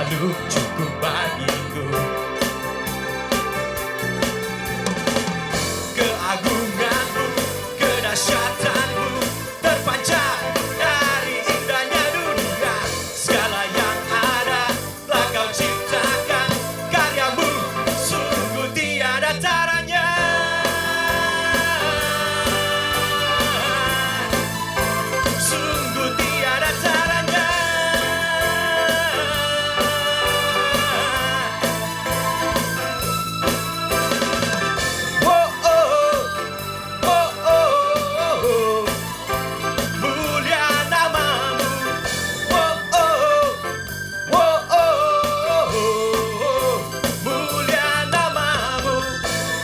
selalu cukup bagiku. Keagunganmu, kedahsyatanmu terpancar dari indahnya dunia. Segala yang ada telah kau ciptakan, karyamu sungguh tiada taranya. Sungguh tiada taranya. Oh, oh, oh, oh, oh. Mulia namamu. Oh, oh, oh, oh, oh. Mulia namamu.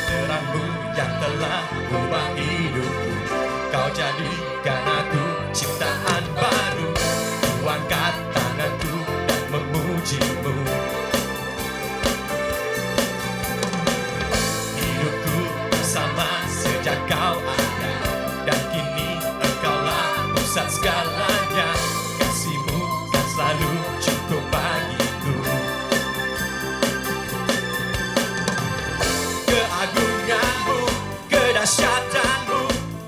Terangmu yang telah ubah hidupku. Kau jadikan aku ciptaan baru. Ku angkat tanganku dan memujimu. Hidupku bersama sejak kau ada, dan kini engkaulah pusat segalanya. Kasihmu kan selalu cukup bagiku. Keagunganmu, kedahsyatanmu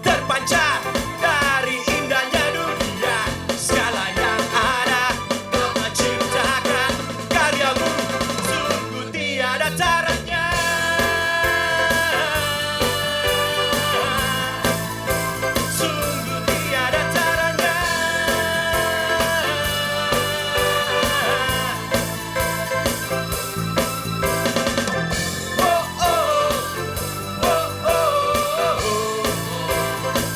terpancar dari indahnya dunia. Segala yang ada kau telah ciptakan, karyamu sungguh tiada taranya. Sungguh tiada taranya. Oh, oh, oh, oh, oh.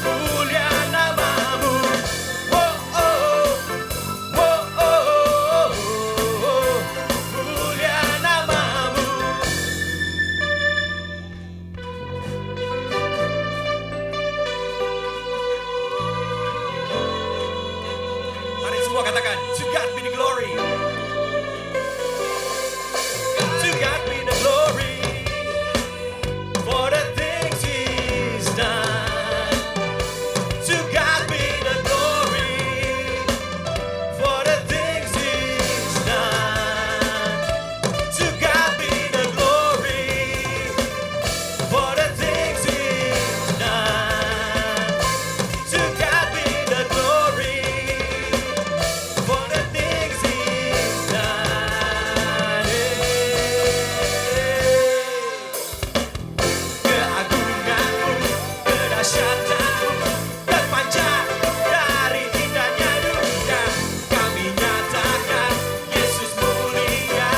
Mulia namamu. Oh, oh, oh, oh, oh. Mulia namamu. Mari semua katakan, to God be the glory. To God be the glory for the things He's done. To God be the glory for the things He's done. To God be the glory for the things He's done. To God be the glory for the things He's done. Keagunganmu, kedahsyatanmu terpancar dari indahnya dunia. Kami nyatakan Yesus mulia.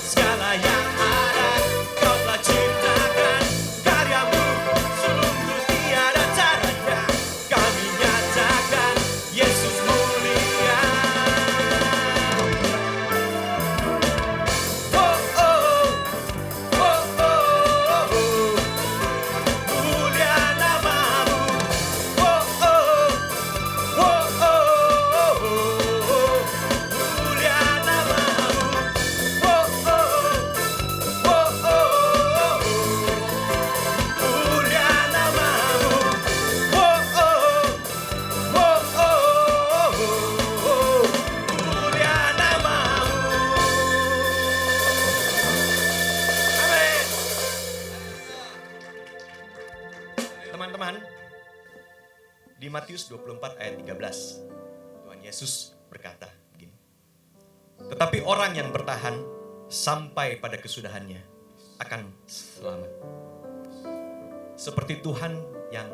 Segala yang ada kau telah ciptakan, karyamu sungguh tiada taranya. Kami nyatakan Yesus mulia. Oh, oh, oh, oh, oh. Mulia namamu. Oh, oh, oh, oh, oh. Mulia namamu. Oh, oh, oh, oh, oh. Mulia namamu. Oh, oh, oh, oh, oh. Mulia namamu. Amin. Teman-teman, di Matius 24 ayat 13, Tuhan Yesus berkata begini. Tetapi orang yang bertahan sampai pada kesudahannya akan selamat. Seperti Tuhan yang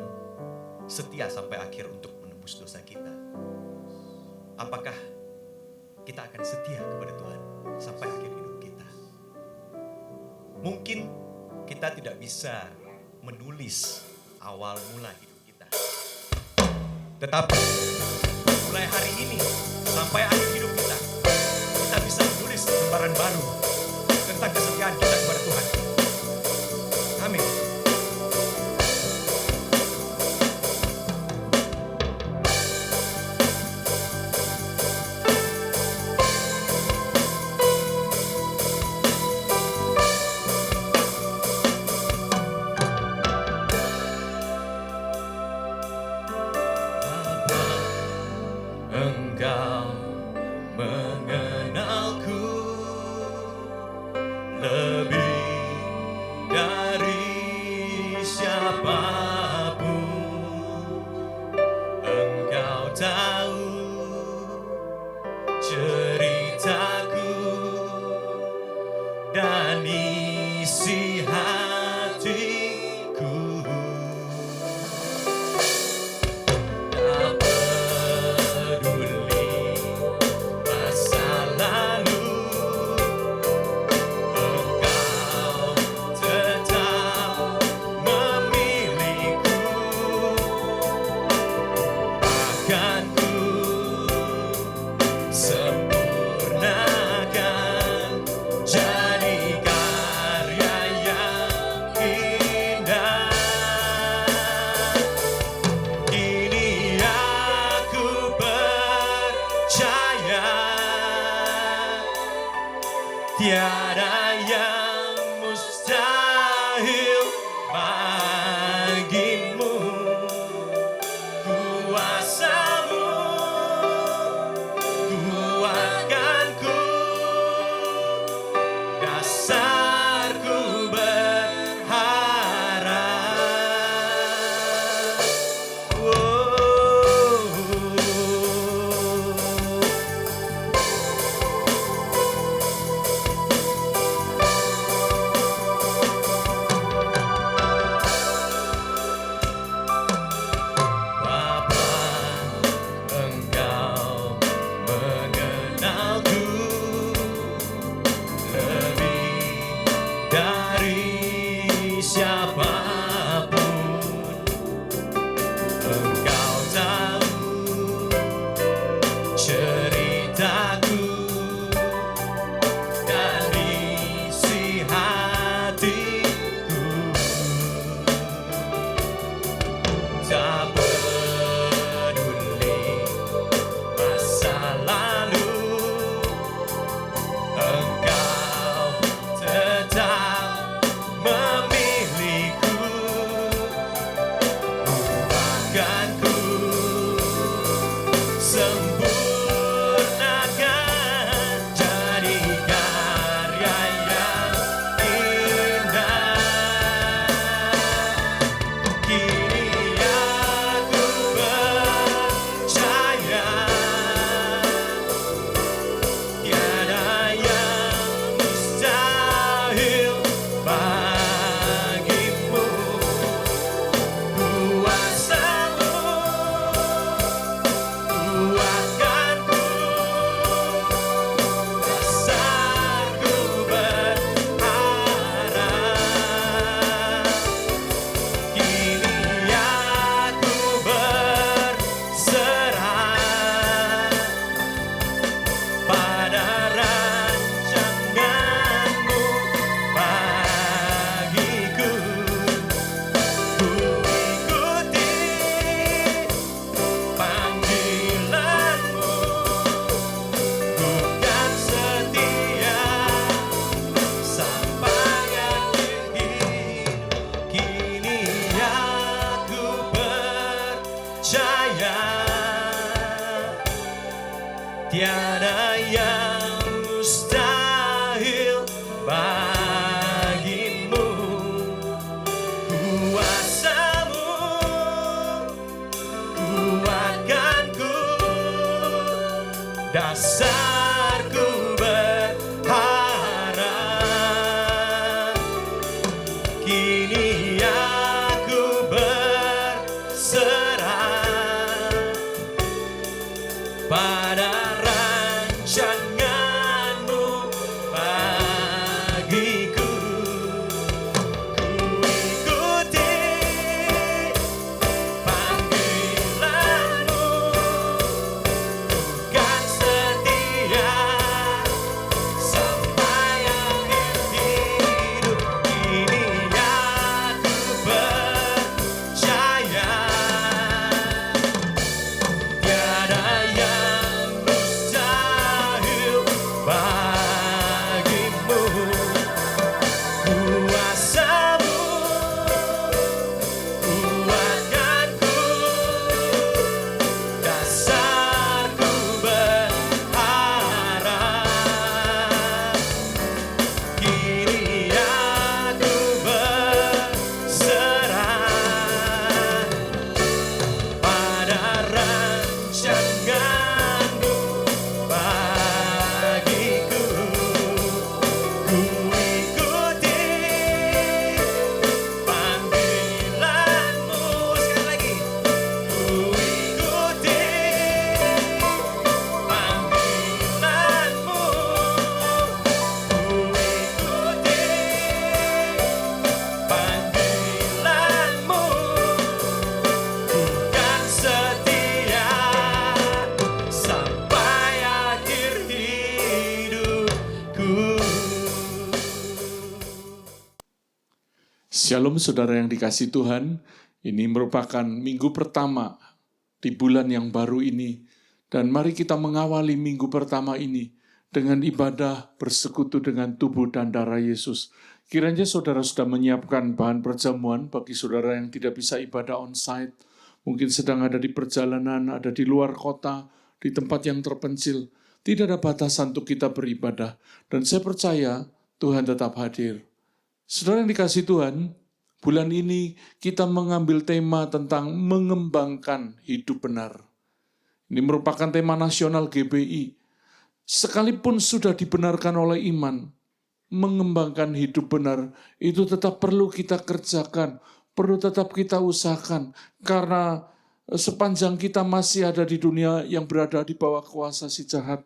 setia sampai akhir untuk menebus dosa kita. Apakah kita akan setia kepada Tuhan sampai akhir hidup kita? Mungkin kita tidak bisa menulis awal mula hidup kita. Tetapi mulai hari ini sampai akhir hidup kita, kita bisa menulis lembaran baru tentang kesetiaan kita kepada Tuhan. Amin. Engkau mengenalku lebih dari siapapun. Engkau tahu ceritaku dan isi hatiku. Tak peduli masa lalu, Engkau tetap memilihku. Akan ku sempurnakan jadi karya yang indah. Kini aku percaya tiada yang mustahil bagimu. Kuasamu kuatkanku, dasarku berharap. Bapa, Engkau mengenalku lebih dari siapapun. Engkau tahu ceritaku dan isi hatiku. Tak peduli masa lalu, Engkau tetap memilihku. Akan ku sempurnakan jadi karya yang indah. Kini aku percaya tiada yang mustahil bagimu. Kuasamu kuatkanku, dasarku berharap. Kini aku berserah pada rancanganmu bagiku. Ku ikuti panggilanmu, bukan setia sampai akhir hidup. Kini aku percaya tiada yang mustahil bagimu. Kuasamu kuatkanku, dasarku berharap. Kini aku berserah pada rancanganmu bagiku. Ku ikuti panggilanmu, bukan setia sampai akhir hidup. Kini aku percaya tiada yang mustahil Shalom saudara yang dikasihi Tuhan, ini merupakan minggu pertama di bulan yang baru ini. Dan mari kita mengawali minggu pertama ini dengan ibadah bersekutu dengan tubuh dan darah Yesus. Kiranya saudara sudah menyiapkan bahan perjamuan bagi saudara yang tidak bisa ibadah onsite, mungkin sedang ada di perjalanan, ada di luar kota, di tempat yang terpencil. Tidak ada batasan untuk kita beribadah. Dan saya percaya Tuhan tetap hadir. Saudara yang dikasihi Tuhan, bulan ini kita mengambil tema tentang mengembangkan hidup benar. Ini merupakan tema nasional GBI. Sekalipun sudah dibenarkan oleh iman, mengembangkan hidup benar itu tetap perlu kita kerjakan, perlu tetap kita usahakan. Karena sepanjang kita masih ada di dunia yang berada di bawah kuasa si jahat,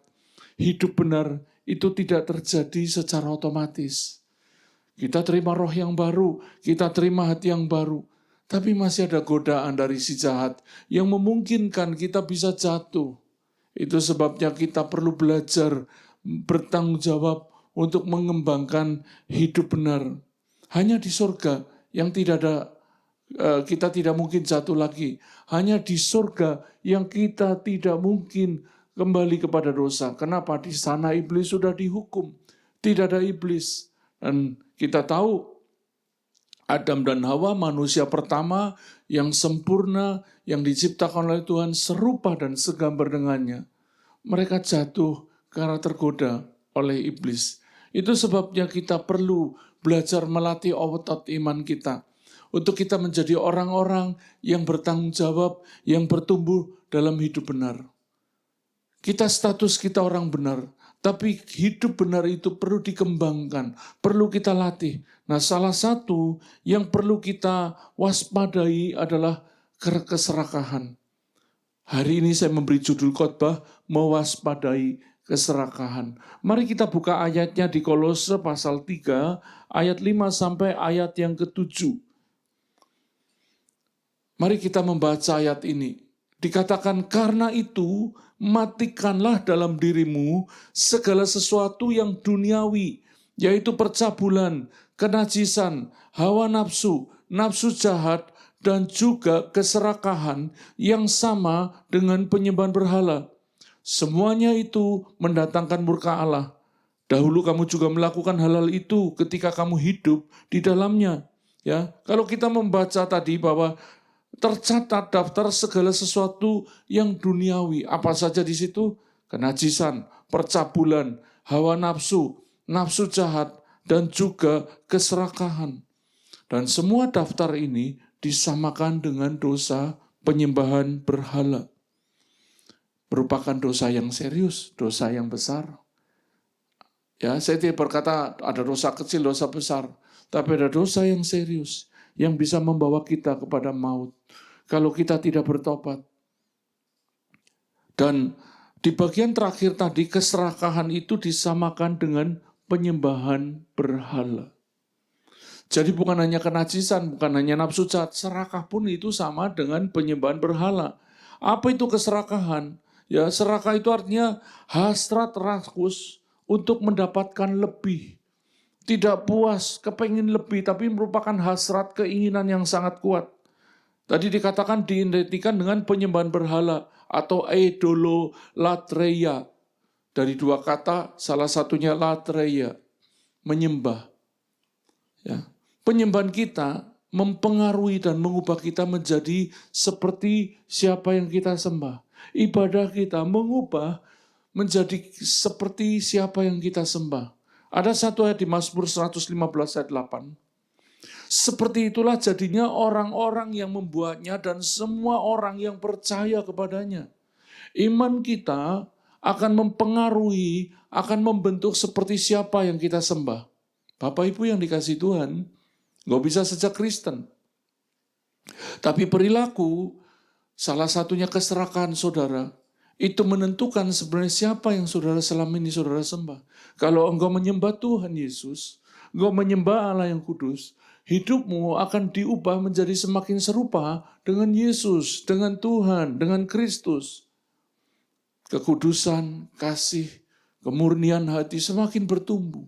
hidup benar itu tidak terjadi secara otomatis. Kita terima roh yang baru, kita terima hati yang baru. Tapi masih ada godaan dari si jahat yang memungkinkan kita bisa jatuh. Itu sebabnya kita perlu belajar bertanggung jawab untuk mengembangkan hidup benar. Hanya di surga yang tidak ada, kita tidak mungkin jatuh lagi. Hanya di surga yang kita tidak mungkin kembali kepada dosa. Kenapa? Di sana iblis sudah dihukum. Tidak ada iblis. Dan kita tahu Adam dan Hawa manusia pertama yang sempurna, yang diciptakan oleh Tuhan serupa dan segambar dengannya. Mereka jatuh karena tergoda oleh iblis. Itu sebabnya kita perlu belajar melatih otot iman kita. Untuk kita menjadi orang-orang yang bertanggung jawab, yang bertumbuh dalam hidup benar. Status kita orang benar. Tapi hidup benar itu perlu dikembangkan, perlu kita latih. Nah, salah satu yang perlu kita waspadai adalah keserakahan. Hari ini saya memberi judul khotbah, mewaspadai keserakahan. Mari kita buka ayatnya di Kolose pasal 3, ayat 5 sampai ayat yang ke-7. Mari kita membaca ayat ini. Dikatakan, karena itu matikanlah dalam dirimu segala sesuatu yang duniawi, yaitu percabulan, kenajisan, hawa nafsu, nafsu jahat, dan juga keserakahan yang sama dengan penyembahan berhala. Semuanya itu mendatangkan murka Allah. Dahulu kamu juga melakukan hal-hal itu ketika kamu hidup di dalamnya. Ya, kalau kita membaca tadi bahwa tercatat daftar segala sesuatu yang duniawi. Apa saja di situ? Kenajisan, percabulan, hawa nafsu, nafsu jahat, dan juga keserakahan. Dan semua daftar ini disamakan dengan dosa penyembahan berhala. Merupakan dosa yang serius, dosa yang besar. Ya, saya tidak berkata ada dosa kecil, dosa besar. Tapi ada dosa yang serius, yang bisa membawa kita kepada maut kalau kita tidak bertobat. Dan di bagian terakhir tadi, keserakahan itu disamakan dengan penyembahan berhala. Jadi bukan hanya kenajisan, bukan hanya nafsu jahat, serakah pun itu sama dengan penyembahan berhala. Apa itu keserakahan? Ya, serakah itu artinya hasrat rakus untuk mendapatkan lebih. Tidak puas, kepengin lebih, tapi merupakan hasrat keinginan yang sangat kuat. Tadi dikatakan diidentikan dengan penyembahan berhala atau idololatreia. Dari dua kata, salah satunya latreia, menyembah. Ya. Penyembahan kita mempengaruhi dan mengubah kita menjadi seperti siapa yang kita sembah. Ibadah kita mengubah menjadi seperti siapa yang kita sembah. Ada satu ayat di Mazmur 115 ayat 8. Seperti itulah jadinya orang-orang yang membuatnya dan semua orang yang percaya kepadanya. Iman kita akan mempengaruhi, akan membentuk seperti siapa yang kita sembah. Bapak Ibu yang dikasihi Tuhan, nggak bisa sejak Kristen. Tapi perilaku, salah satunya keserakahan saudara, itu menentukan sebenarnya siapa yang saudara selama ini saudara sembah. Kalau engkau menyembah Tuhan Yesus, engkau menyembah Allah yang kudus, hidupmu akan diubah menjadi semakin serupa dengan Yesus, dengan Tuhan, dengan Kristus. Kekudusan, kasih, kemurnian hati semakin bertumbuh.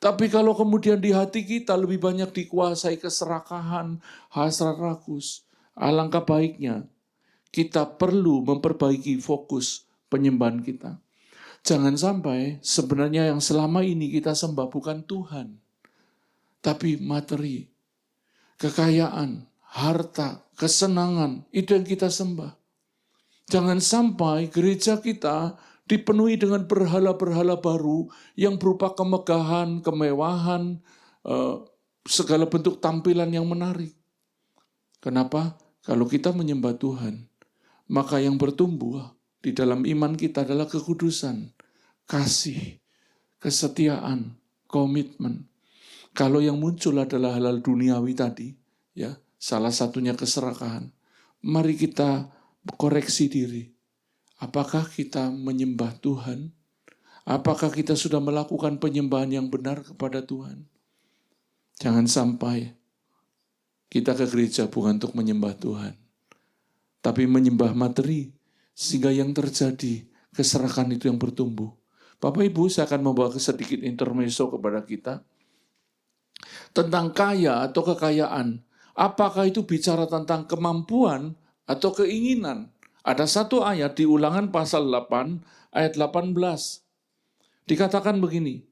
Tapi kalau kemudian di hati kita lebih banyak dikuasai keserakahan, hasrat rakus, alangkah baiknya kita perlu memperbaiki fokus penyembahan kita. Jangan sampai sebenarnya yang selama ini kita sembah bukan Tuhan, tapi materi, kekayaan, harta, kesenangan, itu yang kita sembah. Jangan sampai gereja kita dipenuhi dengan berhala-berhala baru yang berupa kemegahan, kemewahan, segala bentuk tampilan yang menarik. Kenapa? Kalau kita menyembah Tuhan, maka yang bertumbuh di dalam iman kita adalah kekudusan, kasih, kesetiaan, komitmen. Kalau yang muncul adalah hal-hal duniawi tadi, ya, salah satunya keserakahan. Mari kita koreksi diri. Apakah kita menyembah Tuhan? Apakah kita sudah melakukan penyembahan yang benar kepada Tuhan? Jangan sampai kita ke gereja bukan untuk menyembah Tuhan, tapi menyembah materi, sehingga yang terjadi keserakahan itu yang bertumbuh. Bapak Ibu, saya akan membawa sedikit intermezzo kepada kita tentang kaya atau kekayaan. Apakah itu bicara tentang kemampuan atau keinginan? Ada satu ayat di Ulangan pasal 8 ayat 18. Dikatakan begini,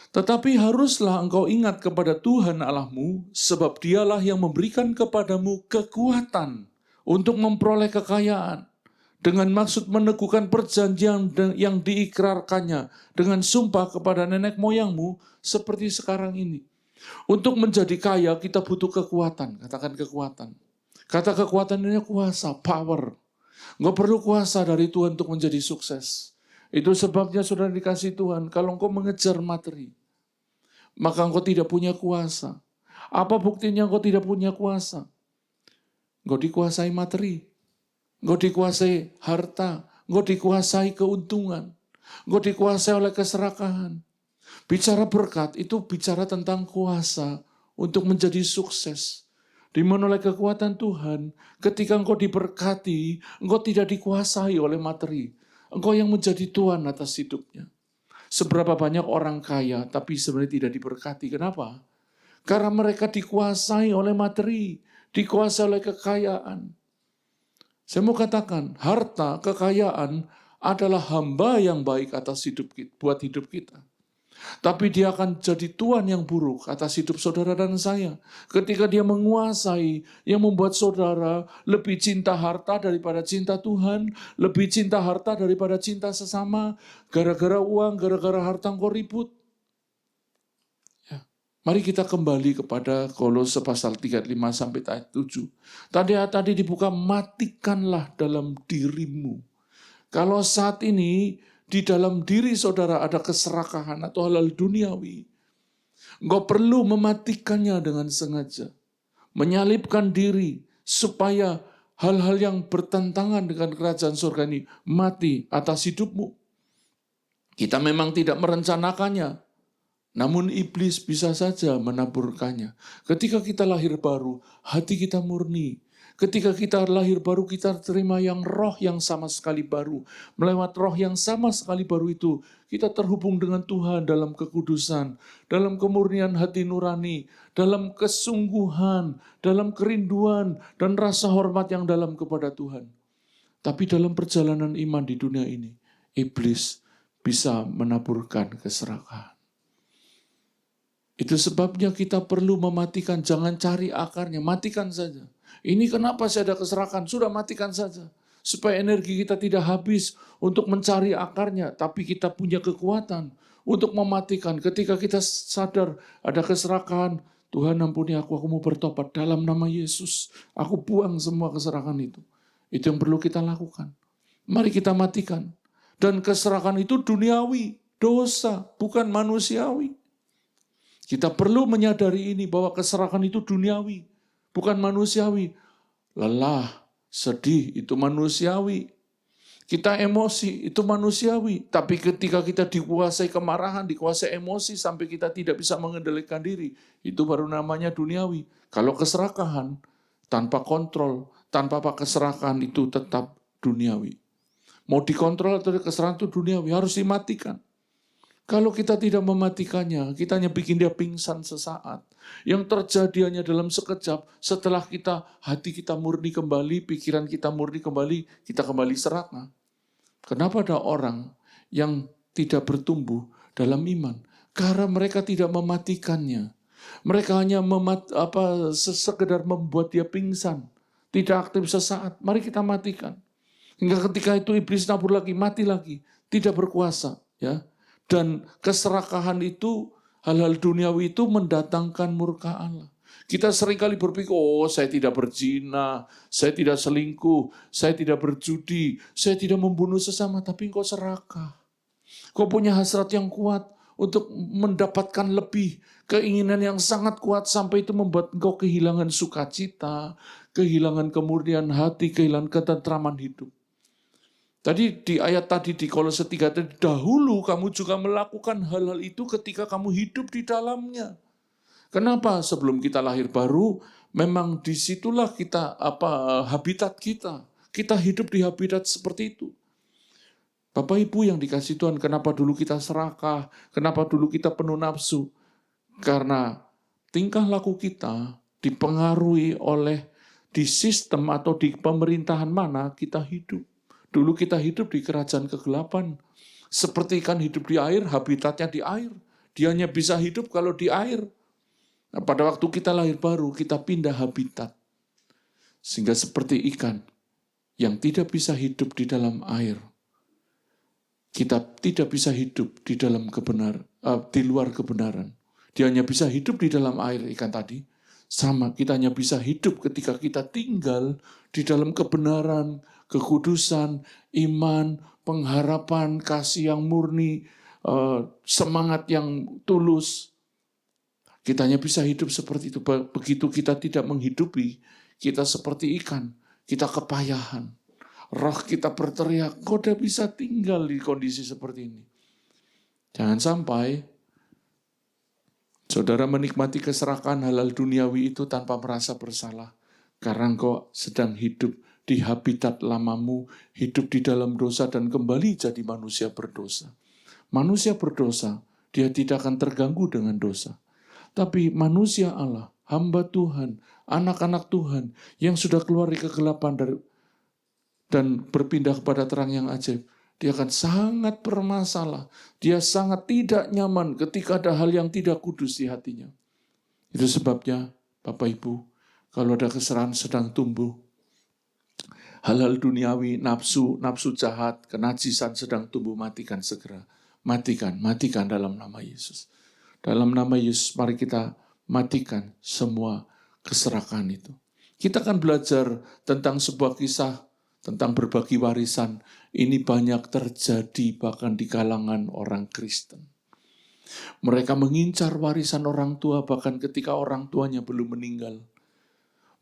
tetapi haruslah engkau ingat kepada Tuhan Allahmu, sebab dialah yang memberikan kepadamu kekuatan untuk memperoleh kekayaan, dengan maksud meneguhkan perjanjian yang diikrarkannya dengan sumpah kepada nenek moyangmu seperti sekarang ini. Untuk menjadi kaya kita butuh kekuatan, katakan kekuatan. Kata kekuatan ini kuasa, power. Nggak perlu kuasa dari Tuhan untuk menjadi sukses. Itu sebabnya saudara dikasih Tuhan, kalau engkau mengejar materi, maka engkau tidak punya kuasa. Apa buktinya engkau tidak punya kuasa? Engkau dikuasai materi, engkau dikuasai harta, engkau dikuasai keuntungan, engkau dikuasai oleh keserakahan. Bicara berkat itu bicara tentang kuasa untuk menjadi sukses. Dimana oleh kekuatan Tuhan, ketika engkau diberkati, engkau tidak dikuasai oleh materi. Engkau yang menjadi Tuhan atas hidupnya. Seberapa banyak orang kaya, tapi sebenarnya tidak diberkati. Kenapa? Karena mereka dikuasai oleh materi, dikuasai oleh kekayaan. Saya mau katakan, harta, kekayaan adalah hamba yang baik atas hidup kita, buat hidup kita. Tapi dia akan jadi tuan yang buruk atas hidup saudara dan saya. Ketika dia menguasai, yang membuat saudara lebih cinta harta daripada cinta Tuhan, lebih cinta harta daripada cinta sesama, gara-gara uang, gara-gara harta engkau ribut. Ya. Mari kita kembali kepada Kolose pasal 35 sampai ayat 7. Tadi dibuka, matikanlah dalam dirimu. Kalau saat ini di dalam diri saudara ada keserakahan atau hal-hal duniawi, engkau perlu mematikannya dengan sengaja. Menyalibkan diri supaya hal-hal yang bertentangan dengan kerajaan surga ini mati atas hidupmu. Kita memang tidak merencanakannya, namun iblis bisa saja menaburkannya. Ketika kita lahir baru, hati kita murni. Ketika kita lahir baru, kita terima yang roh yang sama sekali baru. Melewat roh yang sama sekali baru itu, kita terhubung dengan Tuhan dalam kekudusan, dalam kemurnian hati nurani, dalam kesungguhan, dalam kerinduan, dan rasa hormat yang dalam kepada Tuhan. Tapi dalam perjalanan iman di dunia ini, iblis bisa menaburkan keserakahan. Itu sebabnya kita perlu mematikan, jangan cari akarnya, matikan saja. Ini kenapa saya ada keserakahan? Sudah matikan saja. Supaya energi kita tidak habis untuk mencari akarnya. Tapi kita punya kekuatan untuk mematikan. Ketika kita sadar ada keserakahan, Tuhan ampuni aku mau bertobat dalam nama Yesus. Aku buang semua keserakahan itu. Itu yang perlu kita lakukan. Mari kita matikan. Dan keserakahan itu duniawi, dosa, bukan manusiawi. Kita perlu menyadari ini bahwa keserakahan itu duniawi, bukan manusiawi. Lelah, sedih itu manusiawi. Kita emosi itu manusiawi. Tapi ketika kita dikuasai kemarahan, dikuasai emosi sampai kita tidak bisa mengendalikan diri, itu baru namanya duniawi. Kalau keserakahan tanpa kontrol, tanpa keserakahan itu tetap duniawi. Mau dikontrol atau keserakahan itu duniawi, harus dimatikan. Kalau kita tidak mematikannya, kita hanya bikin dia pingsan sesaat. Yang terjadi hanya dalam sekejap, setelah hati kita murni kembali, pikiran kita murni kembali, kita kembali serakah. Kenapa ada orang yang tidak bertumbuh dalam iman? Karena mereka tidak mematikannya. Mereka hanya sekedar membuat dia pingsan. Tidak aktif sesaat, mari kita matikan. Hingga ketika itu iblis nabur lagi, mati lagi. Tidak berkuasa. Ya. Dan keserakahan itu, hal-hal duniawi itu mendatangkan murka Allah. Kita seringkali berpikir, oh saya tidak berzina, saya tidak selingkuh, saya tidak berjudi, saya tidak membunuh sesama, tapi engkau serakah. Kau punya hasrat yang kuat untuk mendapatkan lebih, keinginan yang sangat kuat sampai itu membuat engkau kehilangan sukacita, kehilangan kemurnian hati, kehilangan ketentraman hidup. Tadi di ayat tadi di Kolose 3 tadi, dahulu kamu juga melakukan hal-hal itu ketika kamu hidup di dalamnya. Kenapa? Sebelum kita lahir baru, memang disitulah kita habitat kita. Kita hidup di habitat seperti itu. Bapak Ibu yang dikasih Tuhan, kenapa dulu kita serakah? Kenapa dulu kita penuh nafsu? Karena tingkah laku kita dipengaruhi oleh di sistem atau di pemerintahan mana kita hidup. Dulu kita hidup di kerajaan kegelapan. Seperti ikan hidup di air, habitatnya di air. Dia hanya bisa hidup kalau di air. Nah, pada waktu kita lahir baru, kita pindah habitat. Sehingga seperti ikan yang tidak bisa hidup di dalam air. Kita tidak bisa hidup di dalam di luar kebenaran. Dia hanya bisa hidup di dalam air, ikan tadi. Sama, kita hanya bisa hidup ketika kita tinggal di dalam kebenaran, kekudusan, iman, pengharapan, kasih yang murni, semangat yang tulus. Kita hanya bisa hidup seperti itu. Begitu kita tidak menghidupi, kita seperti ikan, kita kepayahan. Roh kita berteriak, kau udah bisa tinggal di kondisi seperti ini. Jangan sampai saudara menikmati keserakahan halal duniawi itu tanpa merasa bersalah. Karena engkau sedang hidup di habitat lamamu, hidup di dalam dosa dan kembali jadi manusia berdosa. Manusia berdosa, dia tidak akan terganggu dengan dosa. Tapi manusia Allah, hamba Tuhan, anak-anak Tuhan yang sudah keluar dari kegelapan dan berpindah kepada terang yang ajaib, dia akan sangat bermasalah. Dia sangat tidak nyaman ketika ada hal yang tidak kudus di hatinya. Itu sebabnya, Bapak Ibu, kalau ada keserahan sedang tumbuh, hal-hal duniawi, nafsu jahat, kenajisan sedang tumbuh, matikan segera. Matikan dalam nama Yesus. Dalam nama Yesus, mari kita matikan semua keserakahan itu. Kita akan belajar tentang sebuah kisah, tentang berbagi warisan. Ini banyak terjadi bahkan di kalangan orang Kristen. Mereka mengincar warisan orang tua bahkan ketika orang tuanya belum meninggal.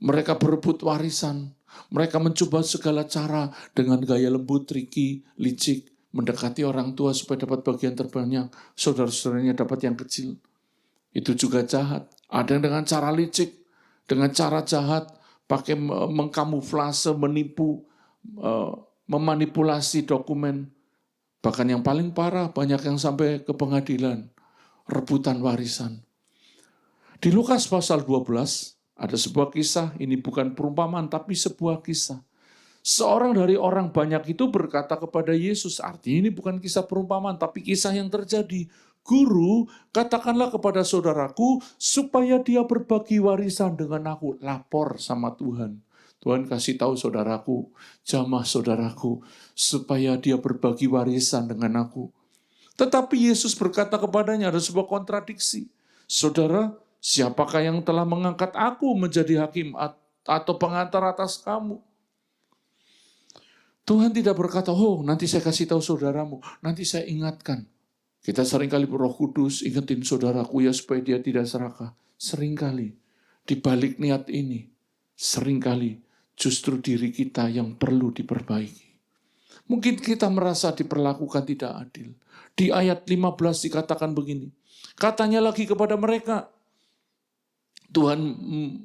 Mereka berebut warisan. Mereka mencoba segala cara dengan gaya lembut, triki, licik, mendekati orang tua supaya dapat bagian terbanyak, saudara-saudaranya dapat yang kecil. Itu juga jahat. Ada yang dengan cara licik, dengan cara jahat, pakai mengkamuflase, menipu, memanipulasi dokumen. Bahkan yang paling parah, banyak yang sampai ke pengadilan, rebutan warisan. Di Lukas pasal 12, ada sebuah kisah, ini bukan perumpamaan, tapi sebuah kisah. Seorang dari orang banyak itu berkata kepada Yesus, artinya ini bukan kisah perumpamaan, tapi kisah yang terjadi. Guru, katakanlah kepada saudaraku, supaya dia berbagi warisan dengan aku. Lapor sama Tuhan. Tuhan kasih tahu saudaraku, jamah saudaraku, supaya dia berbagi warisan dengan aku. Tetapi Yesus berkata kepadanya, ada sebuah kontradiksi. Saudara, siapakah yang telah mengangkat aku menjadi hakim atau pengantar atas kamu? Tuhan tidak berkata, oh nanti saya kasih tahu saudaramu, nanti saya ingatkan. Kita seringkali Roh Kudus ingetin saudaraku ya supaya dia tidak serakah. Seringkali di balik niat ini, seringkali justru diri kita yang perlu diperbaiki. Mungkin kita merasa diperlakukan tidak adil. Di ayat 15 dikatakan begini, katanya lagi kepada mereka, Tuhan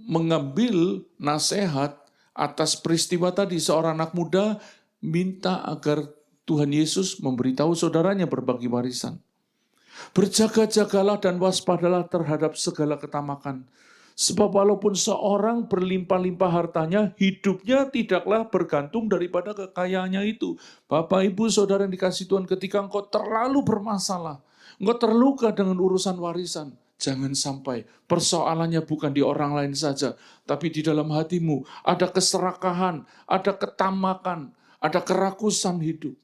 mengambil nasihat atas peristiwa tadi. Seorang anak muda minta agar Tuhan Yesus memberitahu saudaranya berbagi warisan. Berjaga-jagalah dan waspadalah terhadap segala ketamakan. Sebab walaupun seorang berlimpah-limpah hartanya, hidupnya tidaklah bergantung daripada kekayaannya itu. Bapak, Ibu, Saudara yang dikasihi Tuhan, ketika engkau terlalu bermasalah, engkau terluka dengan urusan warisan, jangan sampai persoalannya bukan di orang lain saja, tapi di dalam hatimu ada keserakahan, ada ketamakan, ada kerakusan hidup.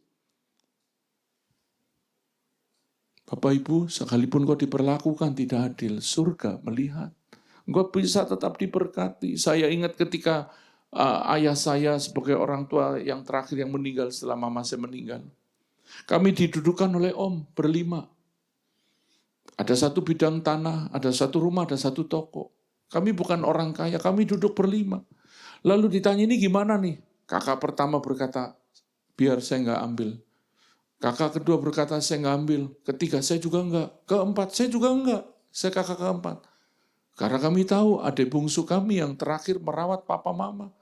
Bapak Ibu, sekalipun kau diperlakukan tidak adil, surga melihat. Engkau bisa tetap diberkati. Saya ingat ketika ayah saya sebagai orang tua yang terakhir yang meninggal setelah mama saya meninggal. Kami didudukan oleh om berlima. Ada satu bidang tanah, ada satu rumah, ada satu toko. Kami bukan orang kaya, kami duduk berlima. Lalu ditanya ini gimana nih? Kakak pertama berkata, biar saya nggak ambil. Kakak kedua berkata, saya nggak ambil. Ketiga, saya juga nggak. Keempat, saya juga nggak. Saya kakak keempat. Karena kami tahu adik bungsu kami yang terakhir merawat papa mama.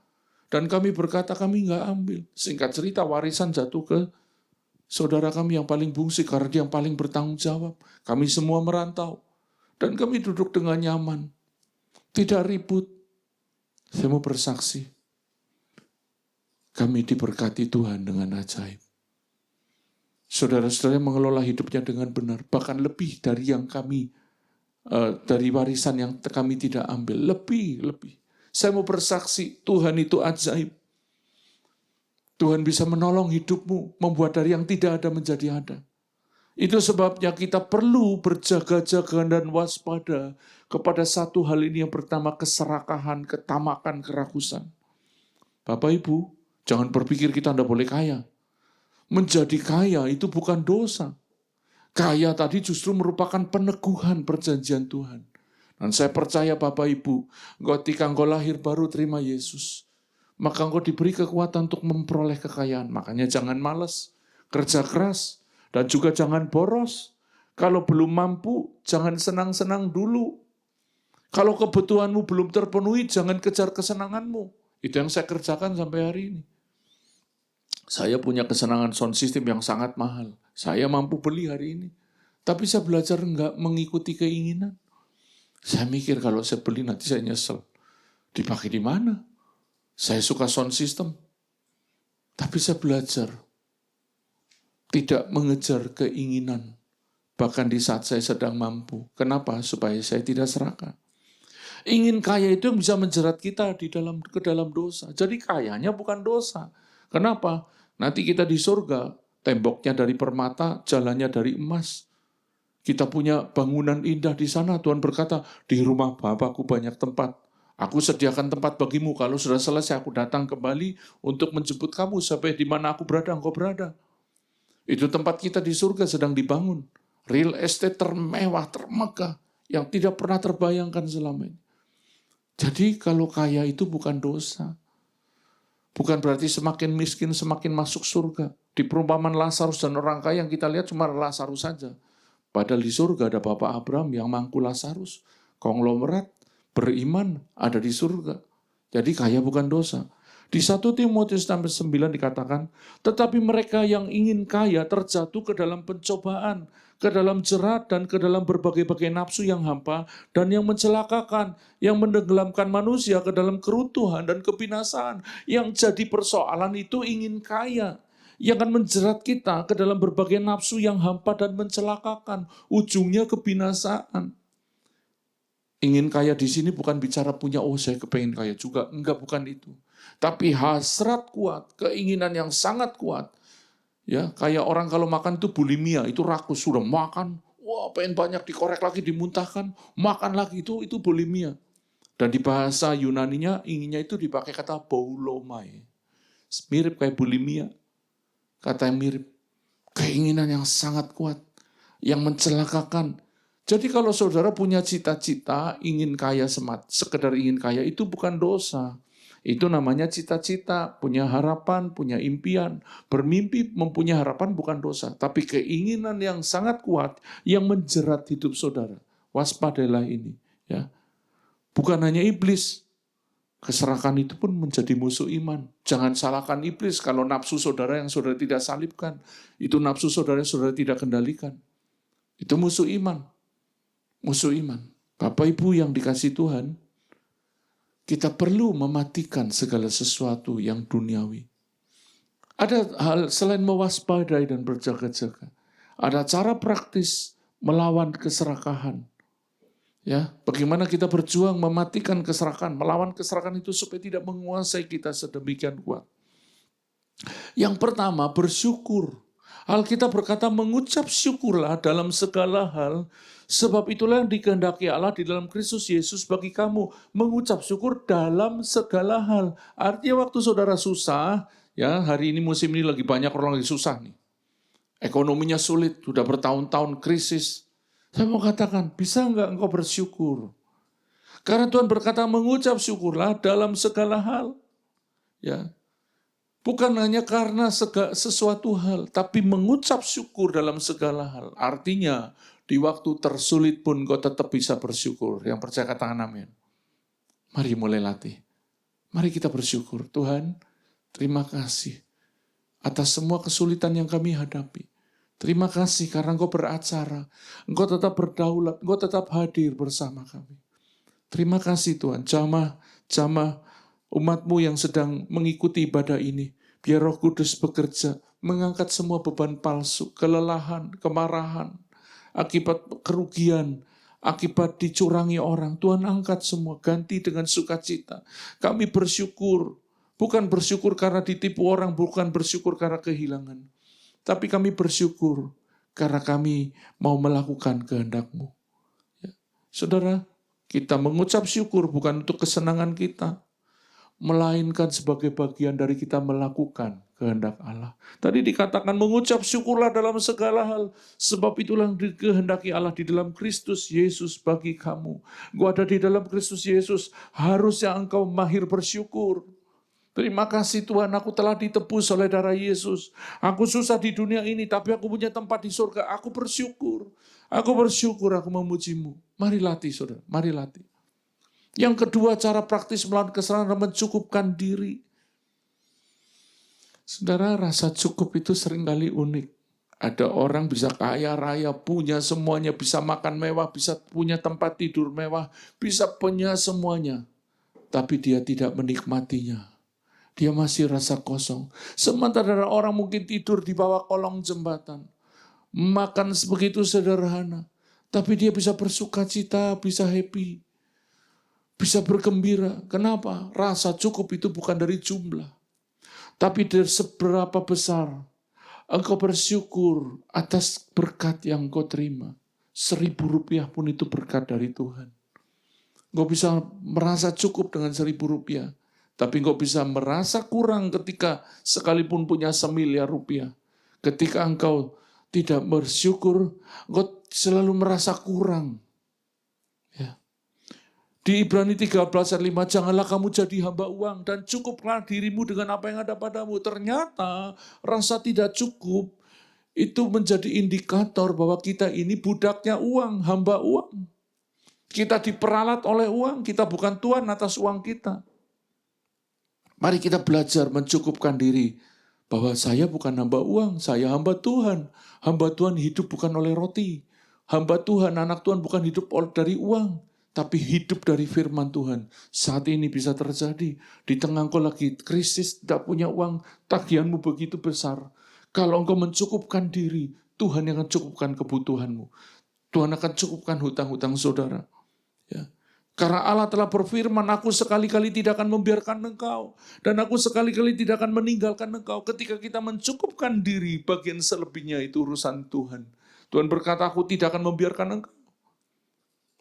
Dan kami berkata kami nggak ambil. Singkat cerita warisan jatuh ke saudara kami yang paling bungsu karena dia yang paling bertanggung jawab. Kami semua merantau. Dan kami duduk dengan nyaman. Tidak ribut. Saya mau bersaksi. Kami diberkati Tuhan dengan ajaib. Saudara-saudara yang mengelola hidupnya dengan benar. Bahkan lebih dari yang kami dari warisan yang kami tidak ambil. Lebih. Saya mau bersaksi, Tuhan itu ajaib. Tuhan bisa menolong hidupmu, membuat dari yang tidak ada menjadi ada. Itu sebabnya kita perlu berjaga-jaga dan waspada kepada satu hal ini yang pertama, keserakahan, ketamakan, kerakusan. Bapak Ibu, jangan berpikir kita tidak boleh kaya. Menjadi kaya itu bukan dosa. Kaya tadi justru merupakan peneguhan perjanjian Tuhan. Dan saya percaya Bapak Ibu, ketika engkau lahir baru terima Yesus, maka engkau diberi kekuatan untuk memperoleh kekayaan. Makanya jangan malas, kerja keras, dan juga jangan boros. Kalau belum mampu, jangan senang-senang dulu. Kalau kebutuhanmu belum terpenuhi, jangan kejar kesenanganmu. Itu yang saya kerjakan sampai hari ini. Saya punya kesenangan sound system yang sangat mahal. Saya mampu beli hari ini. Tapi saya belajar enggak mengikuti keinginan. Saya mikir kalau saya beli nanti saya nyesel. Dipakai di mana? Saya suka sound system. Tapi saya belajar tidak mengejar keinginan. Bahkan di saat saya sedang mampu. Kenapa? Supaya saya tidak serakah. Ingin kaya itu yang bisa menjerat kita ke dalam dosa. Jadi kayanya bukan dosa. Kenapa? Nanti kita di surga, temboknya dari permata, jalannya dari emas. Kita punya bangunan indah di sana. Tuhan berkata, di rumah Bapakku banyak tempat. Aku sediakan tempat bagimu. Kalau sudah selesai, aku datang kembali untuk menjemput kamu. Sampai di mana aku berada, engkau berada. Itu tempat kita di surga sedang dibangun. Real estate termewah, termegah. Yang tidak pernah terbayangkan selama ini. Jadi kalau kaya itu bukan dosa. Bukan berarti semakin miskin semakin masuk surga. Di perumpamaan Lazarus dan orang kaya yang kita lihat cuma Lazarus saja. Padahal di surga ada Bapak Abraham yang mangku Lazarus. Konglomerat, beriman, ada di surga. Jadi kaya bukan dosa. Di 1 Timotius 9 dikatakan, tetapi mereka yang ingin kaya terjatuh ke dalam pencobaan, ke dalam jerat dan ke dalam berbagai-bagai nafsu yang hampa dan yang mencelakakan, yang menenggelamkan manusia ke dalam keruntuhan dan kebinasaan. Yang jadi persoalan itu ingin kaya, yang akan menjerat kita ke dalam berbagai nafsu yang hampa dan mencelakakan. Ujungnya kebinasaan. Ingin kaya di sini bukan bicara punya, oh saya kepengen kaya juga. Enggak, bukan itu. Tapi hasrat kuat, keinginan yang sangat kuat. Ya, kayak orang kalau makan itu bulimia, itu rakus, sudah makan, wah pengen banyak dikorek lagi, dimuntahkan, makan lagi, itu bulimia. Dan di bahasa Yunaninya, inginnya itu dipakai kata boulomai. Mirip kayak bulimia. Kata yang mirip. Keinginan yang sangat kuat, yang mencelakakan. Jadi kalau saudara punya cita-cita, ingin kaya sekedar ingin kaya, itu bukan dosa. Itu namanya cita-cita, punya harapan, punya impian. Bermimpi mempunyai harapan bukan dosa. Tapi keinginan yang sangat kuat yang menjerat hidup saudara. Waspadailah ini. Ya. Bukan hanya iblis. Keserakan itu pun menjadi musuh iman. Jangan salahkan iblis kalau nafsu saudara yang saudara tidak salibkan. Itu nafsu saudara yang saudara tidak kendalikan. Itu musuh iman. Musuh iman. Bapak Ibu yang dikasihi Tuhan, kita perlu mematikan segala sesuatu yang duniawi. Ada hal selain mewaspadai dan berjaga-jaga. Ada cara praktis melawan keserakahan. Ya, bagaimana kita berjuang mematikan keserakahan, melawan keserakahan itu supaya tidak menguasai kita sedemikian kuat. Yang pertama, bersyukur. Alkitab berkata, mengucap syukurlah dalam segala hal, sebab itulah yang dikehendaki Allah di dalam Kristus Yesus bagi kamu. Mengucap syukur dalam segala hal. Artinya waktu saudara susah, ya hari ini musim ini lagi banyak orang lagi susah nih. Ekonominya sulit, sudah bertahun-tahun krisis. Saya mau katakan, bisa enggak engkau bersyukur? Karena Tuhan berkata, mengucap syukurlah dalam segala hal. Ya, bukan hanya karena sesuatu hal, tapi mengucap syukur dalam segala hal. Artinya, di waktu tersulit pun kau tetap bisa bersyukur. Yang percaya katakan amin. Mari mulai latih. Mari kita bersyukur. Tuhan, terima kasih atas semua kesulitan yang kami hadapi. Terima kasih karena Engkau beracara. Engkau tetap berdaulat. Engkau tetap hadir bersama kami. Terima kasih Tuhan. Jamah umat-Mu yang sedang mengikuti ibadah ini. Biar Roh Kudus bekerja. Mengangkat semua beban palsu. Kelelahan, kemarahan. Akibat kerugian. Akibat dicurangi orang. Tuhan angkat semua. Ganti dengan sukacita. Kami bersyukur. Bukan bersyukur karena ditipu orang. Bukan bersyukur karena kehilangan. Tapi kami bersyukur karena kami mau melakukan kehendak-Mu. Ya. Saudara, kita mengucap syukur bukan untuk kesenangan kita, melainkan sebagai bagian dari kita melakukan kehendak Allah. Tadi dikatakan mengucap syukurlah dalam segala hal, sebab itulah yang dikehendaki Allah di dalam Kristus Yesus bagi kamu. Gua ada di dalam Kristus Yesus, harusnya engkau mahir bersyukur. Terima kasih Tuhan, aku telah ditebus oleh darah Yesus. Aku susah di dunia ini, tapi aku punya tempat di surga. Aku bersyukur. Aku bersyukur, aku memuji-Mu. Mari latih, saudara. Mari latih. Yang kedua, cara praktis melawan keserakahan mencukupkan diri. Saudara, rasa cukup itu seringkali unik. Ada orang bisa kaya raya, punya semuanya, bisa makan mewah, bisa punya tempat tidur mewah, bisa punya semuanya. Tapi dia tidak menikmatinya. Dia masih rasa kosong. Sementara orang mungkin tidur di bawah kolong jembatan. Makan begitu sederhana. Tapi dia bisa bersuka cita, bisa happy. Bisa bergembira. Kenapa? Rasa cukup itu bukan dari jumlah. Tapi dari seberapa besar engkau bersyukur atas berkat yang engkau terima. Rp1.000 pun itu berkat dari Tuhan. Engkau bisa merasa cukup dengan Rp1.000. Tapi engkau bisa merasa kurang ketika sekalipun punya Rp1.000.000. Ketika engkau tidak bersyukur, engkau selalu merasa kurang. Ya. Di Ibrani 13 ayat 5, janganlah kamu jadi hamba uang dan cukuplah dirimu dengan apa yang ada padamu. Ternyata rasa tidak cukup itu menjadi indikator bahwa kita ini budaknya uang, hamba uang. Kita diperalat oleh uang, kita bukan Tuhan atas uang kita. Mari kita belajar mencukupkan diri. Bahwa saya bukan hamba uang, saya hamba Tuhan. Hamba Tuhan hidup bukan oleh roti. Hamba Tuhan, anak Tuhan bukan hidup dari uang. Tapi hidup dari firman Tuhan. Saat ini bisa terjadi. Di tengah engkau lagi krisis, tidak punya uang, tagihanmu begitu besar. Kalau engkau mencukupkan diri, Tuhan yang akan cukupkan kebutuhanmu. Tuhan akan cukupkan hutang-hutang saudara. Ya. Karena Allah telah berfirman, aku sekali-kali tidak akan membiarkan engkau. Dan aku sekali-kali tidak akan meninggalkan engkau. Ketika kita mencukupkan diri, bagian selebihnya itu urusan Tuhan. Tuhan berkata, aku tidak akan membiarkan engkau.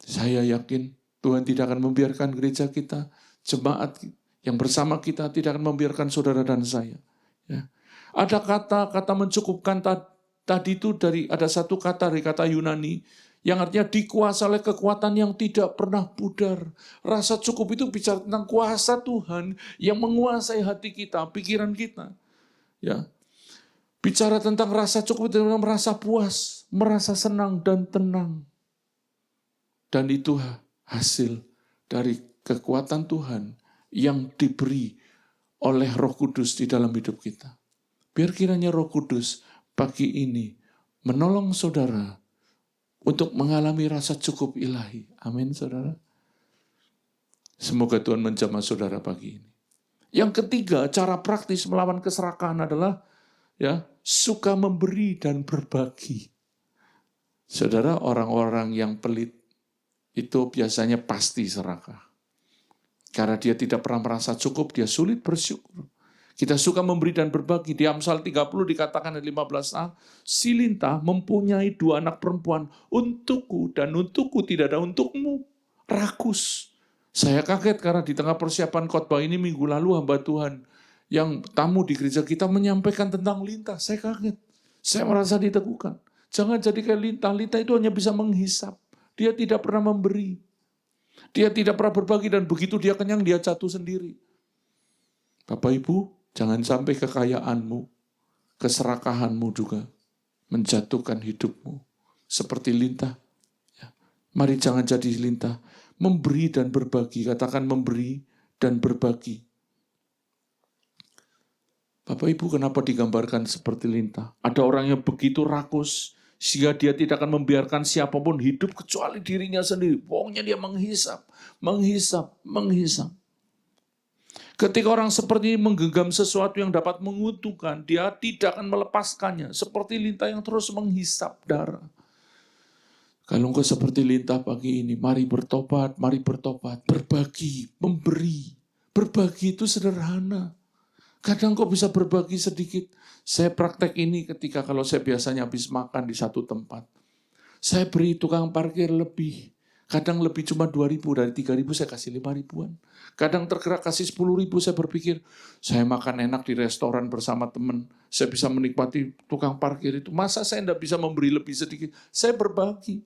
Saya yakin Tuhan tidak akan membiarkan gereja kita, jemaat yang bersama kita tidak akan membiarkan saudara dan saya. Ya. Ada kata mencukupkan tadi itu ada satu kata dari kata Yunani, yang artinya dikuasai oleh kekuatan yang tidak pernah pudar. Rasa cukup itu bicara tentang kuasa Tuhan yang menguasai hati kita, pikiran kita. Ya. Bicara tentang rasa cukup itu merasa puas, merasa senang dan tenang. Dan itu hasil dari kekuatan Tuhan yang diberi oleh Roh Kudus di dalam hidup kita. Biar kiranya Roh Kudus pagi ini menolong saudara untuk mengalami rasa cukup ilahi. Amin, saudara. Semoga Tuhan menjamah saudara pagi ini. Yang ketiga, cara praktis melawan keserakahan adalah suka memberi dan berbagi. Saudara, orang-orang yang pelit itu biasanya pasti serakah. Karena dia tidak pernah merasa cukup, dia sulit bersyukur. Kita suka memberi dan berbagi. Di Amsal 30 dikatakan ayat 15a, si lintah mempunyai 2 anak perempuan, untukku dan untukku, tidak ada untukmu. Rakus. Saya kaget karena di tengah persiapan khotbah ini minggu lalu hamba Tuhan yang tamu di gereja kita menyampaikan tentang lintah. Saya kaget. Saya merasa diteguhkan. Jangan jadi kayak lintah. Lintah itu hanya bisa menghisap. Dia tidak pernah memberi. Dia tidak pernah berbagi dan begitu dia kenyang dia jatuh sendiri. Bapak Ibu, jangan sampai kekayaanmu, keserakahanmu juga menjatuhkan hidupmu. Seperti lintah. Mari jangan jadi lintah. Memberi dan berbagi. Katakan memberi dan berbagi. Bapak Ibu, kenapa digambarkan seperti lintah? Ada orang yang begitu rakus, sehingga dia tidak akan membiarkan siapapun hidup kecuali dirinya sendiri. Pokoknya dia menghisap. Ketika orang seperti ini menggenggam sesuatu yang dapat menguntungkan, dia tidak akan melepaskannya. Seperti lintah yang terus menghisap darah. Kalau engkau seperti lintah pagi ini, mari bertobat, berbagi, memberi. Berbagi itu sederhana. Kadang kau bisa berbagi sedikit. Saya praktek ini ketika kalau saya biasanya habis makan di satu tempat. Saya beri tukang parkir lebih. Kadang lebih cuma 2.000, dari 3.000 saya kasih 5.000-an. Kadang tergerak kasih 10.000, saya berpikir, saya makan enak di restoran bersama teman. Saya bisa menikmati tukang parkir itu. Masa saya tidak bisa memberi lebih sedikit? Saya berbagi.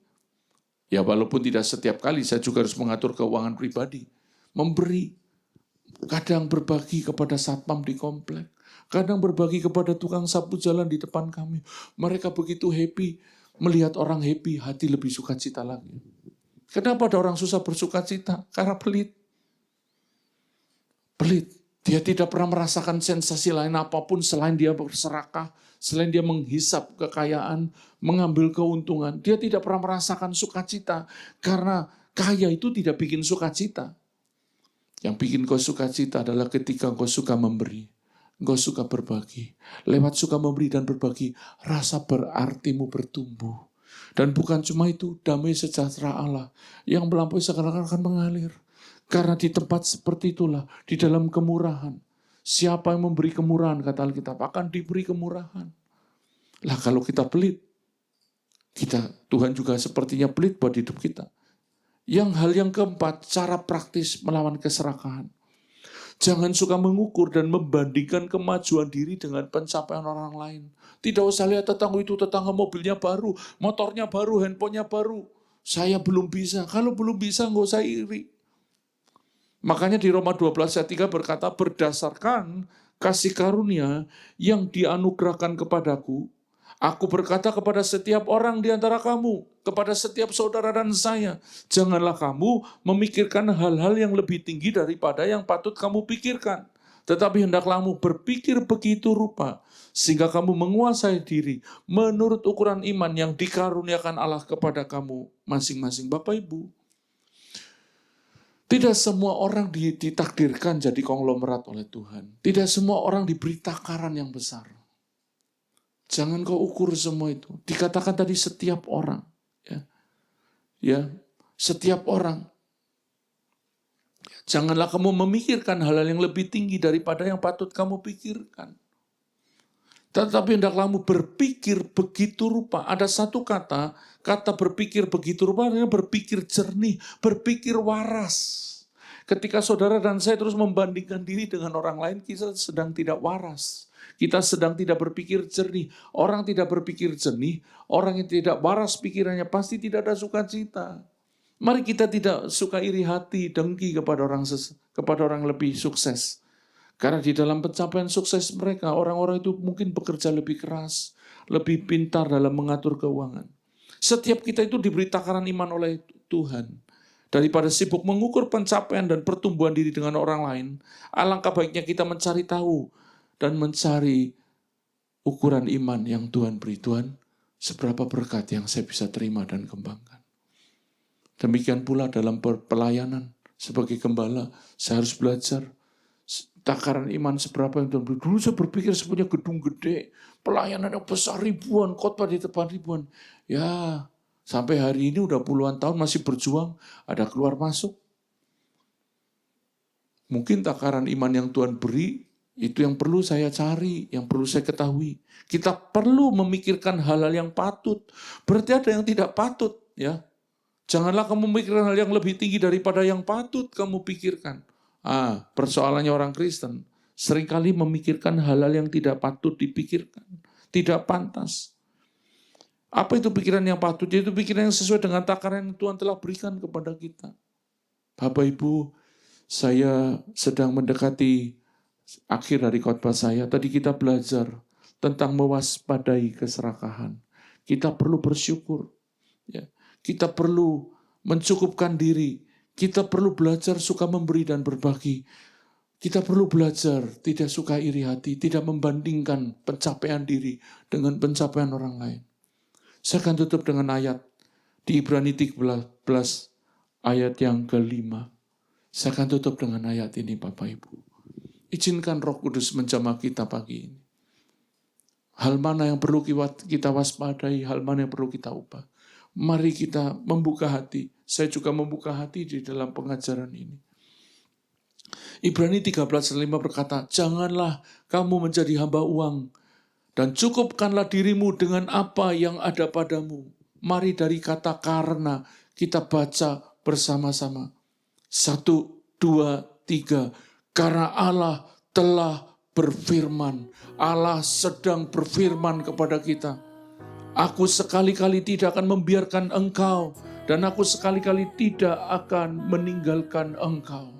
Ya walaupun tidak setiap kali, saya juga harus mengatur keuangan pribadi. Memberi. Kadang berbagi kepada satpam di komplek. Kadang berbagi kepada tukang sapu jalan di depan kami. Mereka begitu happy. Melihat orang happy, hati lebih sukacita lagi. Kenapa ada orang susah bersukacita? Karena pelit. Pelit. Dia tidak pernah merasakan sensasi lain apapun selain dia berserakah. Selain dia menghisap kekayaan, mengambil keuntungan. Dia tidak pernah merasakan sukacita. Karena kaya itu tidak bikin sukacita. Yang bikin kau sukacita adalah ketika kau suka memberi. Kau suka berbagi. Lewat suka memberi dan berbagi, rasa berartimu bertumbuh. Dan bukan cuma itu, damai sejahtera Allah yang melampaui segala akan mengalir. Karena di tempat seperti itulah, di dalam kemurahan, siapa yang memberi kemurahan, kata Alkitab, akan diberi kemurahan. Lah kalau kita pelit, Tuhan juga sepertinya pelit buat hidup kita. Hal yang keempat, cara praktis melawan keserakahan. Jangan suka mengukur dan membandingkan kemajuan diri dengan pencapaian orang lain. Tidak usah lihat tetangga mobilnya baru, motornya baru, handphonenya baru. Saya belum bisa. Kalau belum bisa, nggak usah iri. Makanya di Roma 12 ayat 3 berkata, berdasarkan kasih karunia yang dianugerahkan kepadaku, aku berkata kepada setiap orang di antara kamu, kepada setiap saudara dan saya, janganlah kamu memikirkan hal-hal yang lebih tinggi daripada yang patut kamu pikirkan. Tetapi hendaklah kamu berpikir begitu rupa, sehingga kamu menguasai diri menurut ukuran iman yang dikaruniakan Allah kepada kamu masing-masing. Bapak Ibu, tidak semua orang ditakdirkan jadi konglomerat oleh Tuhan. Tidak semua orang diberi takaran yang besar. Jangan kau ukur semua itu. Dikatakan tadi setiap orang. Setiap orang. Janganlah kamu memikirkan hal-hal yang lebih tinggi daripada yang patut kamu pikirkan. Tetapi hendaklah kamu berpikir begitu rupa. Ada satu kata berpikir begitu rupa adalah berpikir jernih, berpikir waras. Ketika saudara dan saya terus membandingkan diri dengan orang lain, kita sedang tidak waras. Kita sedang tidak berpikir jernih. Orang tidak berpikir jernih, orang yang tidak waras pikirannya pasti tidak ada sukacita. Mari kita tidak suka iri hati, dengki kepada orang lebih sukses. Karena di dalam pencapaian sukses mereka, orang-orang itu mungkin bekerja lebih keras, lebih pintar dalam mengatur keuangan. Setiap kita itu diberi takaran iman oleh Tuhan. Daripada sibuk mengukur pencapaian dan pertumbuhan diri dengan orang lain, alangkah baiknya kita mencari tahu dan mencari ukuran iman yang Tuhan beri. Tuhan, seberapa berkat yang saya bisa terima dan kembangkan. Demikian pula dalam pelayanan sebagai gembala, saya harus belajar takaran iman seberapa yang Tuhan beri. Dulu saya berpikir saya punya gedung gede, pelayanan yang besar ribuan, khotbah di depan ribuan. Ya, sampai hari ini udah puluhan tahun masih berjuang, ada keluar masuk. Mungkin takaran iman yang Tuhan beri, itu yang perlu saya cari, yang perlu saya ketahui. Kita perlu memikirkan hal-hal yang patut. Berarti ada yang tidak patut, ya. Janganlah kamu memikirkan hal yang lebih tinggi daripada yang patut kamu pikirkan. Persoalannya orang Kristen, seringkali memikirkan hal-hal yang tidak patut dipikirkan. Tidak pantas. Apa itu pikiran yang patut? Yaitu pikiran yang sesuai dengan takaran yang Tuhan telah berikan kepada kita. Bapak Ibu, saya sedang mendekati akhir dari khotbah saya. Tadi kita belajar tentang mewaspadai keserakahan. Kita perlu bersyukur. Ya. Kita perlu mencukupkan diri. Kita perlu belajar suka memberi dan berbagi. Kita perlu belajar tidak suka iri hati, tidak membandingkan pencapaian diri dengan pencapaian orang lain. Saya akan tutup dengan ayat di Ibrani 13 ayat yang ke-5. Saya akan tutup dengan ayat ini Bapak Ibu. Izinkan Roh Kudus menjamah kita pagi ini. Hal mana yang perlu kita waspadai, hal mana yang perlu kita ubah. Mari kita membuka hati. Saya juga membuka hati di dalam pengajaran ini. Ibrani 13:5 berkata, janganlah kamu menjadi hamba uang, dan cukupkanlah dirimu dengan apa yang ada padamu. Mari dari kata karena kita baca bersama-sama. 1, 2, 3. Karena Allah telah berfirman. Allah sedang berfirman kepada kita. Aku sekali-kali tidak akan membiarkan engkau, dan aku sekali-kali tidak akan meninggalkan engkau.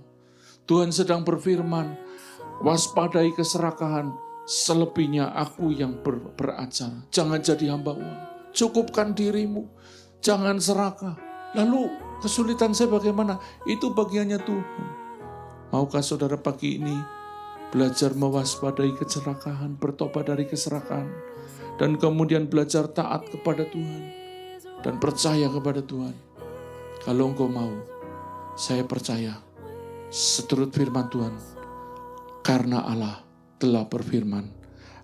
Tuhan sedang berfirman, waspadai keserakahan, selebihnya aku yang beracara. Jangan jadi hamba uang, cukupkan dirimu, jangan serakah. Lalu kesulitan saya bagaimana? Itu bagiannya Tuhan. Maukah saudara pagi ini belajar mewaspadai keserakahan, bertobat dari keserakahan, dan kemudian belajar taat kepada Tuhan, dan percaya kepada Tuhan. Kalau engkau mau, saya percaya, seturut firman Tuhan, karena Allah telah berfirman,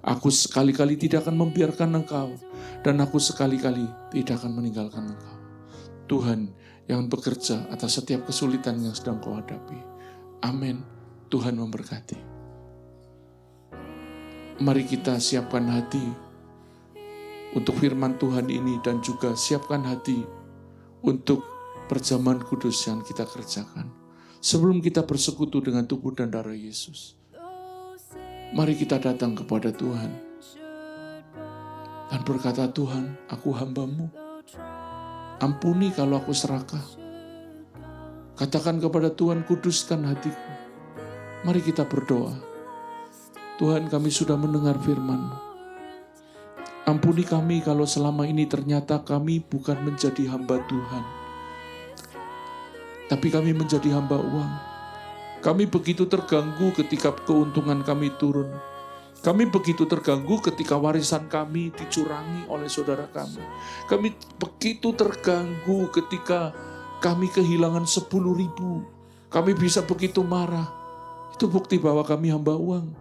aku sekali-kali tidak akan membiarkan engkau, dan aku sekali-kali tidak akan meninggalkan engkau. Tuhan yang bekerja atas setiap kesulitan yang sedang kau hadapi. Amin. Tuhan memberkati. Mari kita siapkan hati untuk firman Tuhan ini, dan juga siapkan hati untuk perjamuan kudus yang kita kerjakan. Sebelum kita bersekutu dengan tubuh dan darah Yesus, mari kita datang kepada Tuhan dan berkata, Tuhan, aku hamba-Mu. Ampuni kalau aku serakah. Katakan kepada Tuhan, kuduskan hatiku. Mari kita berdoa. Tuhan, kami sudah mendengar firman-Mu. Ampuni kami kalau selama ini ternyata kami bukan menjadi hamba Tuhan, tapi kami menjadi hamba uang. Kami begitu terganggu ketika keuntungan kami turun. Kami begitu terganggu ketika warisan kami dicurangi oleh saudara kami. Kami begitu terganggu ketika kami kehilangan 10.000. Kami bisa begitu marah. Itu bukti bahwa kami hamba uang.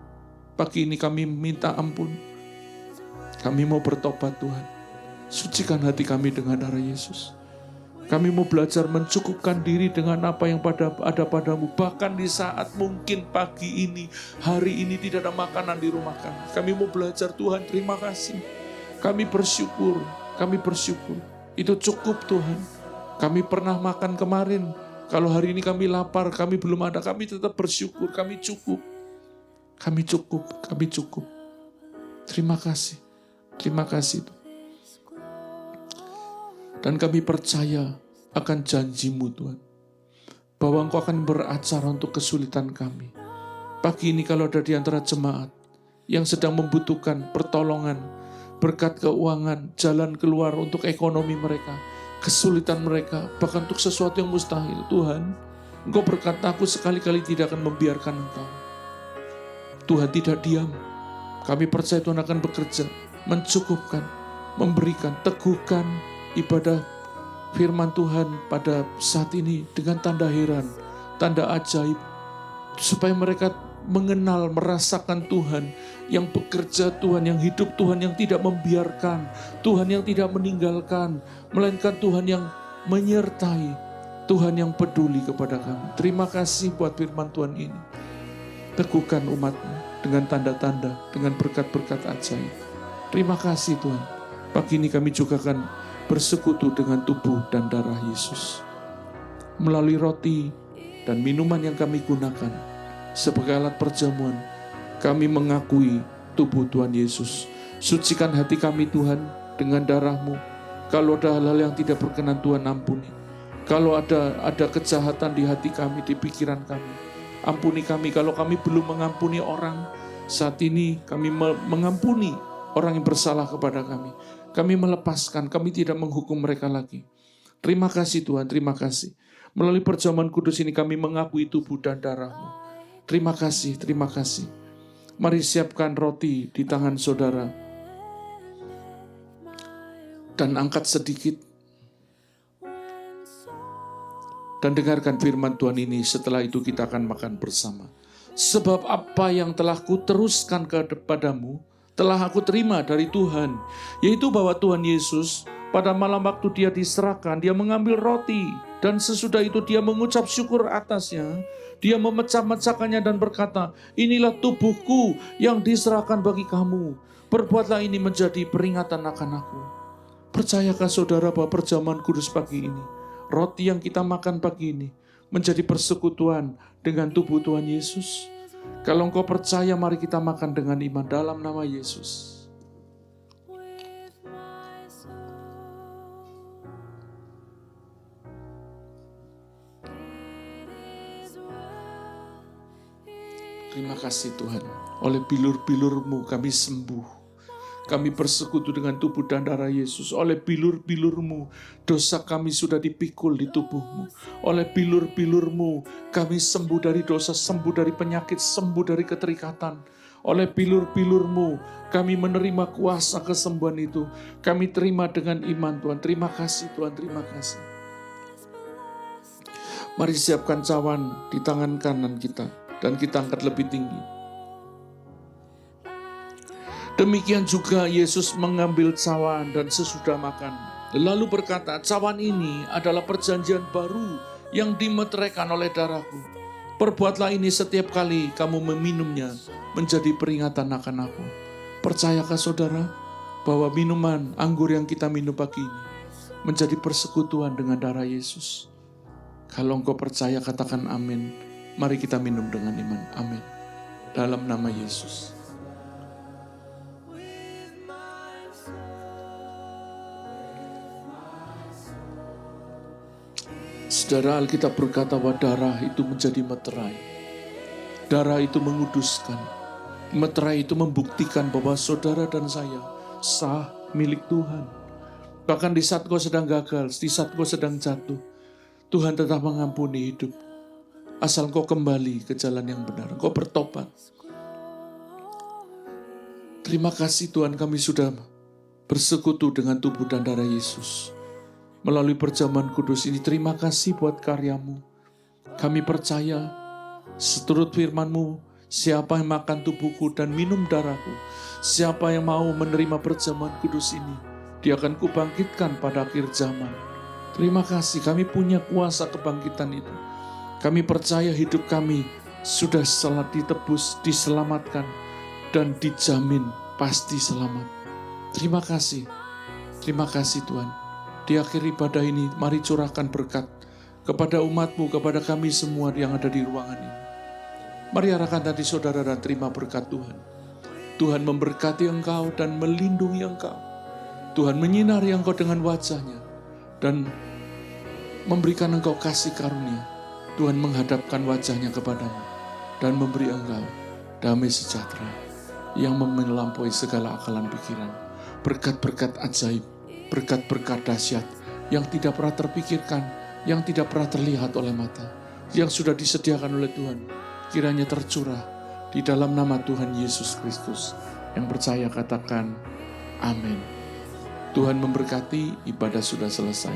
Pagi ini kami minta ampun. Kami mau bertobat Tuhan. Sucikan hati kami dengan darah Yesus. Kami mau belajar mencukupkan diri dengan apa yang ada padamu. Bahkan di saat mungkin pagi ini, hari ini tidak ada makanan di rumah kami. Kami mau belajar Tuhan, terima kasih. Kami bersyukur, Itu cukup Tuhan. Kami pernah makan kemarin. Kalau hari ini kami lapar, kami belum ada, kami tetap bersyukur, kami cukup. Terima kasih. Terima kasih Tuhan. Dan kami percaya akan janji-Mu Tuhan, bahwa Engkau akan beracara untuk kesulitan kami. Pagi ini kalau ada di antara jemaat yang sedang membutuhkan pertolongan, berkat keuangan, jalan keluar untuk ekonomi mereka, kesulitan mereka, bahkan untuk sesuatu yang mustahil, Tuhan, Engkau berkata, aku sekali-kali tidak akan membiarkan Engkau. Tuhan tidak diam. Kami percaya Tuhan akan bekerja, mencukupkan, memberikan, teguhkan ibadah firman Tuhan pada saat ini dengan tanda heran, tanda ajaib, supaya mereka mengenal, merasakan Tuhan yang bekerja, Tuhan yang hidup, Tuhan yang tidak membiarkan, Tuhan yang tidak meninggalkan, melainkan Tuhan yang menyertai, Tuhan yang peduli kepada kami. Terima kasih buat firman Tuhan ini. Teguhkan umat-Mu dengan tanda-tanda, dengan berkat-berkat ajaib. Terima kasih Tuhan. Pagi ini kami juga akan bersekutu dengan tubuh dan darah Yesus. Melalui roti dan minuman yang kami gunakan sebagai alat perjamuan, kami mengakui tubuh Tuhan Yesus. Sucikan hati kami Tuhan dengan darah-Mu. Kalau ada hal-hal yang tidak berkenan, Tuhan ampuni. Kalau ada kejahatan di hati kami, di pikiran kami, ampuni kami. Kalau kami belum mengampuni orang, saat ini kami mengampuni orang yang bersalah kepada kami. Kami melepaskan, kami tidak menghukum mereka lagi. Terima kasih Tuhan, terima kasih. Melalui perjamuan kudus ini kami mengakui tubuh dan darah-Mu. Terima kasih, terima kasih. Mari siapkan roti di tangan saudara. Dan angkat sedikit. Dan dengarkan firman Tuhan ini, setelah itu kita akan makan bersama. Sebab apa yang telah kuteruskan kepadamu, telah aku terima dari Tuhan, yaitu bahwa Tuhan Yesus pada malam waktu Dia diserahkan, Dia mengambil roti, dan sesudah itu Dia mengucap syukur atasnya, Dia memecah-mecahkannya dan berkata, inilah tubuhku yang diserahkan bagi kamu, perbuatlah ini menjadi peringatan akan aku. Percayakah saudara bahwa perjamuan kudus pagi ini, roti yang kita makan pagi ini, menjadi persekutuan dengan tubuh Tuhan Yesus? Kalau engkau percaya, mari kita makan dengan iman dalam nama Yesus. Terima kasih Tuhan, oleh bilur-bilur-Mu kami sembuh. Kami bersekutu dengan tubuh dan darah Yesus. Oleh bilur-bilur-Mu, dosa kami sudah dipikul di tubuh-Mu. Oleh bilur-bilur-Mu, kami sembuh dari dosa, sembuh dari penyakit, sembuh dari keterikatan. Oleh bilur-bilur-Mu, kami menerima kuasa kesembuhan itu. Kami terima dengan iman Tuhan. Terima kasih Tuhan, terima kasih. Mari siapkan cawan di tangan kanan kita, dan kita angkat lebih tinggi. Demikian juga Yesus mengambil cawan dan sesudah makan, lalu berkata, cawan ini adalah perjanjian baru yang dimeteraikan oleh darahku. Perbuatlah ini setiap kali kamu meminumnya, menjadi peringatan akan aku. Percayakah saudara bahwa minuman anggur yang kita minum pagi ini menjadi persekutuan dengan darah Yesus? Kalau engkau percaya, katakan amin. Mari kita minum dengan iman. Amin. Dalam nama Yesus. Saudara, Alkitab berkata bahwa darah itu menjadi meterai. Darah itu menguduskan. Meterai itu membuktikan bahwa saudara dan saya sah milik Tuhan. Bahkan di saat kau sedang gagal, di saat kau sedang jatuh, Tuhan tetap mengampuni hidup. Asal kau kembali ke jalan yang benar, kau bertobat. Terima kasih Tuhan, kami sudah bersekutu dengan tubuh dan darah Yesus. Melalui perjamuan kudus ini, terima kasih buat karya-Mu. Kami percaya, seturut firman-Mu, siapa yang makan tubuhku dan minum darahku, siapa yang mau menerima perjamuan kudus ini, dia akan kubangkitkan pada akhir zaman. Terima kasih, kami punya kuasa kebangkitan itu. Kami percaya hidup kami sudah ditebus, diselamatkan, dan dijamin pasti selamat. Terima kasih Tuhan. Di akhir ibadah ini, mari curahkan berkat kepada umat-Mu, kepada kami semua yang ada di ruangan ini. Mari arahkan tadi saudara dan terima berkat Tuhan. Tuhan memberkati engkau dan melindungi engkau. Tuhan menyinari engkau dengan wajah-Nya dan memberikan engkau kasih karunia. Tuhan menghadapkan wajah-Nya kepadamu dan memberi engkau damai sejahtera yang melampaui segala akalan pikiran. Berkat-berkat ajaib, berkat-berkat dahsyat yang tidak pernah terpikirkan, yang tidak pernah terlihat oleh mata, yang sudah disediakan oleh Tuhan, kiranya tercurah di dalam nama Tuhan Yesus Kristus. Yang percaya katakan amin. Tuhan memberkati, ibadah sudah selesai.